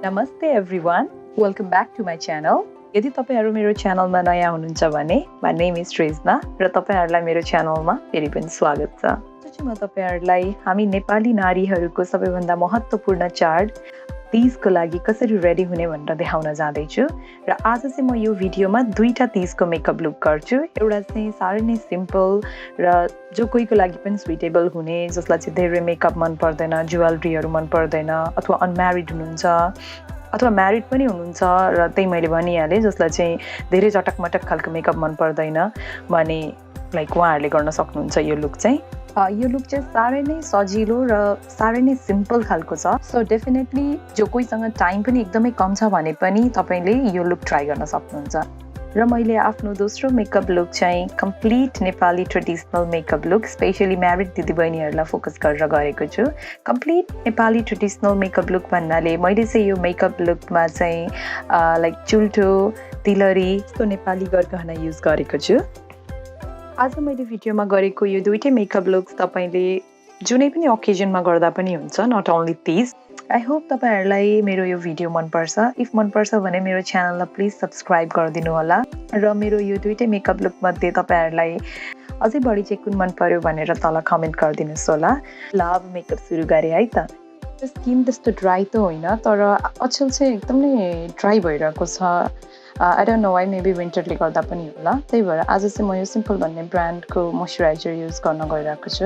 Namaste everyone. Welcome back to my channel. यदि तपाईहरु मेरो च्यानलमा नयाँ हुनुहुन्छ भने my name is SRYZNA र तपाईहरुलाई मेरो च्यानलमा फेरि पनि स्वागत छ। आज म तपाईहरुलाई हामी नेपाली नारीहरुको सबैभन्दा महत्त्वपूर्ण चाड तीजको लागि कसरी रेडी हुने भनेर देखाउन जाँदै छु र आज चाहिँ म यो भिडियोमा दुईटा तीजको मेकअप लुक गर्छु। एउटा चाहिँ सारै नै सिम्पल र जो कोहीको लागि पनि सुइटेबल हुने, जसलाई चाहिँ धेरै मेकअप मन पर्दैन, ज्वेलरीहरु मन पर्दैन अथवा अनम्यारिड हुनुहुन्छ अथवा म्यारिड पनि हुनुहुन्छ र त्यही मैले भनिहाले जसलाई चाहिँ धेरै चटकमटक खालको मेकअप मन पर्दैन भने लाइक उहाँहरुले गर्न सक्नुहुन्छ यो लुक चाहिँ। यो लुक चाहिँ सारै नै सजिलो र सारै नै सिम्पल खालको छ। सो डेफिनेटली जो कोहीसँग टाइम पनि एकदमै कम छ भने पनि तपाईले यो लुक ट्राई गर्न सक्नुहुन्छ। र मैले आफ्नो दोस्रो मेकअप लुक चाहिँ complete Nepali traditional makeup look specially married दिदीबहिनीहरुलाई फोकस गरेर गरेको छु। Complete Nepali traditional makeup look भन्नाले मैले चाहिँ यो मेकअप लुकमा चाहिँ लाइक चुल्ठो, तिलरी जस्तो नेपाली गरगहना युज गरेको छु। आज मैले भिडियोमा गरेको यो दुईटै मेकअप लुक्स तपाईले जुनै पनि ओकेजनमा गर्दा पनि हुन्छ, not only Teej. I hope तपाईहरुलाई मेरो यो भिडियो मन पर्छ। इफ मन पर्छ भने मेरो च्यानललाई प्लिज सब्स्क्राइब गरिदिनु होला र मेरो यो दुईटै मेकअप लुक मध्ये तपाईहरुलाई अझै बढी चाहिँ कुन मन पर्यो भनेर तल कमेन्ट गरिदिनुस् होला। ल अब मेकअप सुरु गरे है त। स्किन त्यस्तो ड्राई त होइन तर अचेल चाहिँ एकदमै ड्राई भइरहेको छ। I don't know why, maybe विन्टरले गर्दा पनि होला। त्यही भएर आज चाहिँ म यो सिम्पल भन्ने ब्रान्डको मोइस्चराइजर युज गर्न गइरहेको छु।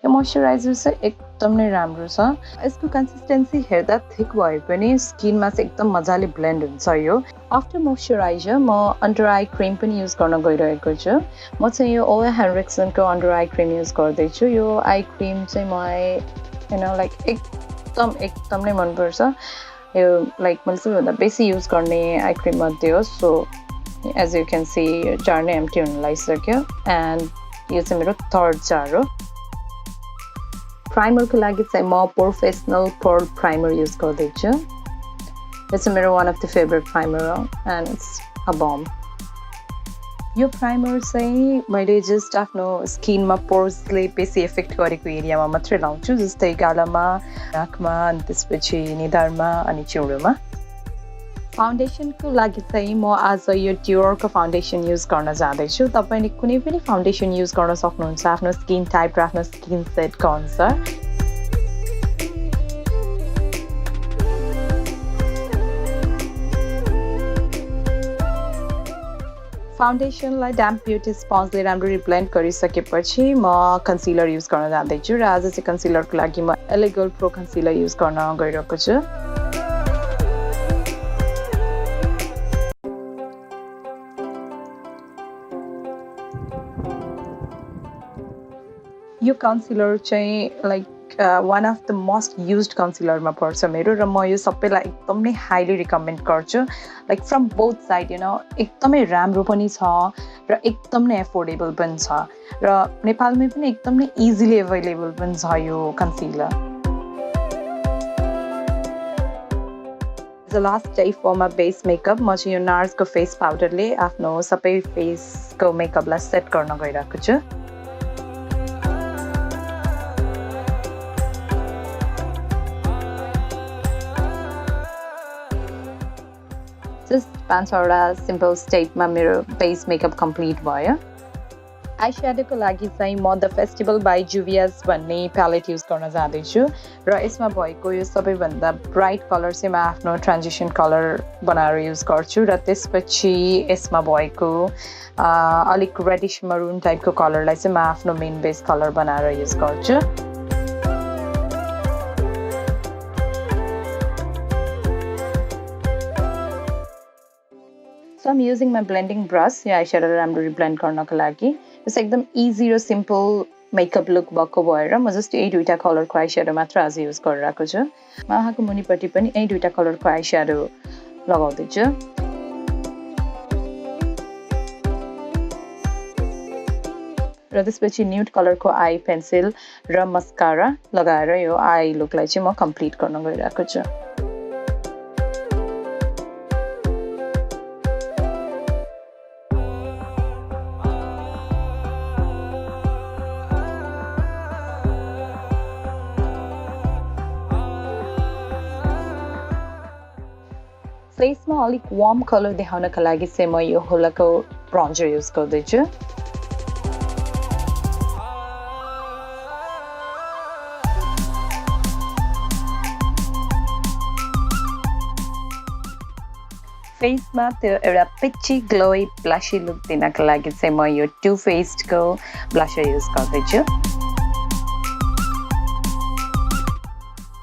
यो मोइस्चराइजर चाहिँ एकदम नै राम्रो छ। यसको कन्सिस्टेन्सी हेर्दा थिक भए पनि स्किनमा चाहिँ एकदम मजाले ब्लेन्ड हुन्छ यो। आफ्टर मोइस्चराइजर म अन्डर आई क्रिम पनि युज गर्न गइरहेको छु। म चाहिँ यो ओले हेनरिक्सनको अन्डर आई क्रिम युज गर्दैछु। यो आई क्रिम चाहिँ मलाई लाइक एकदम नै मनपर्छ। यो लाइक मैले सबैभन्दा बेसी युज गर्ने आई क्रिम मध्ये हो। So as you can see यो जार नै एम्टी हुन लागिसक्यो एन्ड यो चाहिँ मेरो थर्ड जार हो। प्राइमरको लागि चाहिँ म प्रोफेसनल पर्ल प्राइमर युज गर्दैछु। यो चाहिँ मेरो one of the favourite primer हो एन्ड इट्स अ बम। यो प्राइमर चाहिँ मैले जस्ट आफ्नो स्किनमा पोर्सले बेसी इफेक्ट गरेको एरियामा मात्रै लाउँछु, जस्तै गालामा, नाकमा, अनि त्यसपछि निधारमा अनि चिउडोमा। फाउन्डेसनको लागि चाहिँ म आज यो डियोरको फाउन्डेसन युज गर्न जाँदैछु। तपाईले कुनै पनि फाउन्डेसन युज गर्न सक्नुहुन्छ आफ्नो स्किन टाइप र आफ्नो स्किन सेटको अनुसार। फाउन्डेसनलाई ड्याम्प ब्युटी स्पन्जले राम्ररी ब्लेन्ड गरिसकेपछि म कन्सिलर युज गर्न जाँदैछु र आज चाहिँ कन्सिलरको लागि म एलेगल प्रो कन्सिलर युज गर्न गइरहेको छु। यो कन्सिलर चाहिँ like one of the most used कन्सिलरमा पर्छ मेरो र म यो सबैलाई एकदम नै हाइली रिकमेन्ड गर्छु। लाइक फ्रम बोथ साइड एकदमै राम्रो पनि छ र एकदम नै एफोर्डेबल पनि छ र नेपालमै पनि एकदम नै इजिली अभाइलेबल पनि छ यो concealer. As a last day for my base makeup म चाहिँ यो नार्सको फेस पाउडरले आफ्नो सबै फेसको मेकअपलाई सेट गर्न गइरहेको छु। जस्ट 5-6वटा सिम्पल स्टेपमा मेरो बेस मेकअप कम्प्लिट भयो। आई स्याडोको लागि चाहिँ म द फेस्टिभल बाई जुभियाज भन्ने प्यालेट युज गर्न जाँदैछु र यसमा भएको यो सबैभन्दा ब्राइट कलर चाहिँ म आफ्नो ट्रान्जिसन कलर बनाएर युज गर्छु र त्यसपछि यसमा भएको अलिक रेडिश मरुन टाइपको कलरलाई चाहिँ म आफ्नो मेन बेस कलर बनाएर युज गर्छु। So I'm using my blending brush यो आईस्याडो राम्ररी ब्लेन्ड गर्नको लागि। यो चाहिँ एकदम इजी र सिम्पल मेकअप लुक भएको भएर म जस्ट यही दुईटा कलरको आईस्याडो मात्र आज युज गरिरहेको छु। म आँखाको मुनिपट्टि पनि यही दुईटा कलरको आईस्याडो लगाउँदैछु। र त्यसपछि न्यूड कलरको आई पेन्सिल र मस्कारा लगाएर यो आई लुकलाई चाहिँ म कम्प्लिट गर्न गइरहेको छु। फेसमा अलिक वार्म कलर देखाउनका लागि चाहिँ म यो होलाको ब्रोन्जर युज गर्दैछु। फेसमा त्यो एउटा पिची ग्लोई ब्लशी लुक दिनका लागि चाहिँ म यो टू फेस्डको ब्लसर युज गर्दैछु।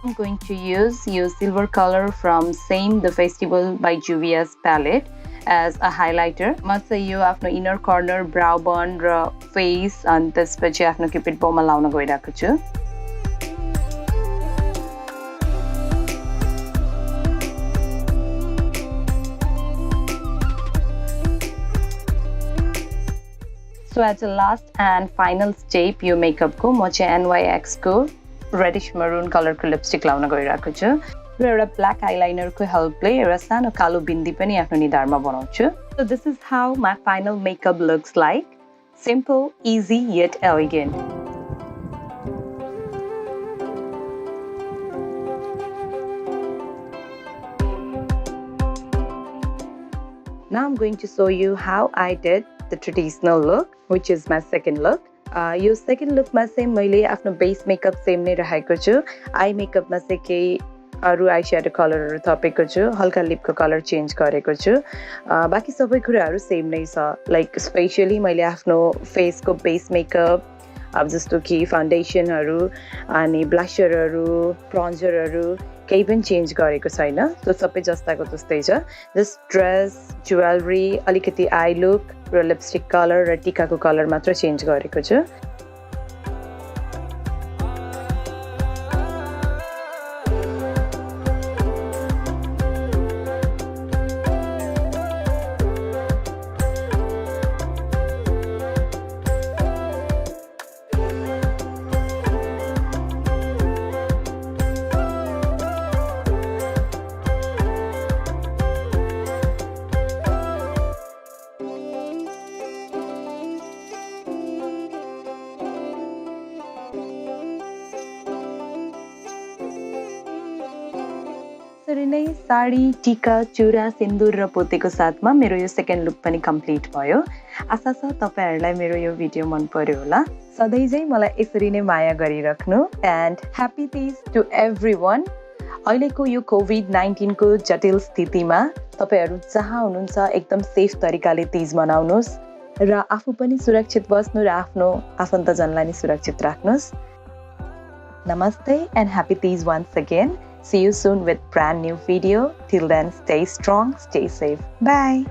I'm going to use silver color from same the Festival by Juvia's palette as a highlighter. म चाहिँ यो आफ्नो इनर कर्नर, ब्राउ बन र फेस अनि त्यसपछि आफ्नो क्युपिड बोमा लाउन गइरहेको छु। So as a last and final step यो मेकअप को म चाहिँ NYX को रेडिश मरून कलर को लिपस्टिक लाउन गइरहेको छु र एउटा ब्ल्याक आइलाइनर को हेल्पले एउटा सानो कालो बिन्दी पनि आफ्नो निधारमा बनाउँछु। So this is how my final makeup looks like. Simple, easy yet elegant. Now I'm going to show you how I did the traditional look, which is my second look. यो second लुकमा चाहिँ मैले आफ्नो base makeup same नै राखेको छु। I मेकअपमा चाहिँ केही अरू आई स्याडो कलरहरू थपेको छु, हल्का लिपको कलर चेन्ज गरेको छु। बाँकी सबै कुराहरू सेम नै छ। लाइक स्पेसली मैले आफ्नो फेसको बेस मेकअप अब जस्तो कि फाउन्डेसनहरू अनि ब्लसरहरू, ब्रोन्जरहरू केही पनि चेन्ज गरेको छैन। त्यो सबै जस्ताको त्यस्तै छ। जस्ट ड्रेस, ज्वेलरी, अलिकति आई लुक र लिपस्टिक कलर र टिकाको कलर मात्र चेन्ज गरेको छु। यसरी नै साडी, टिका, चुरा, सिन्दुर र पोतेको साथमा मेरो यो सेकेन्ड लुक पनि कम्प्लिट भयो। आशा छ तपाईहरुलाई मेरो यो भिडियो मन पर्यो होला। सधैँ चाहिँ मलाई यसरी नै माया गरिराख्नु and happy Teej to everyone. अहिलेको यो कोभिड-19 को जटिल स्थितिमा तपाईहरु जहाँ हुनुहुन्छ एकदम सेफ तरिकाले तीज मनाउनुस् र आफू पनि सुरक्षित बस्नु र आफ्नो आफन्तजनलाई नि सुरक्षित राख्नुस्। Namaste and happy Teej once again. See you soon with brand new video. Till then, stay strong, stay safe. Bye.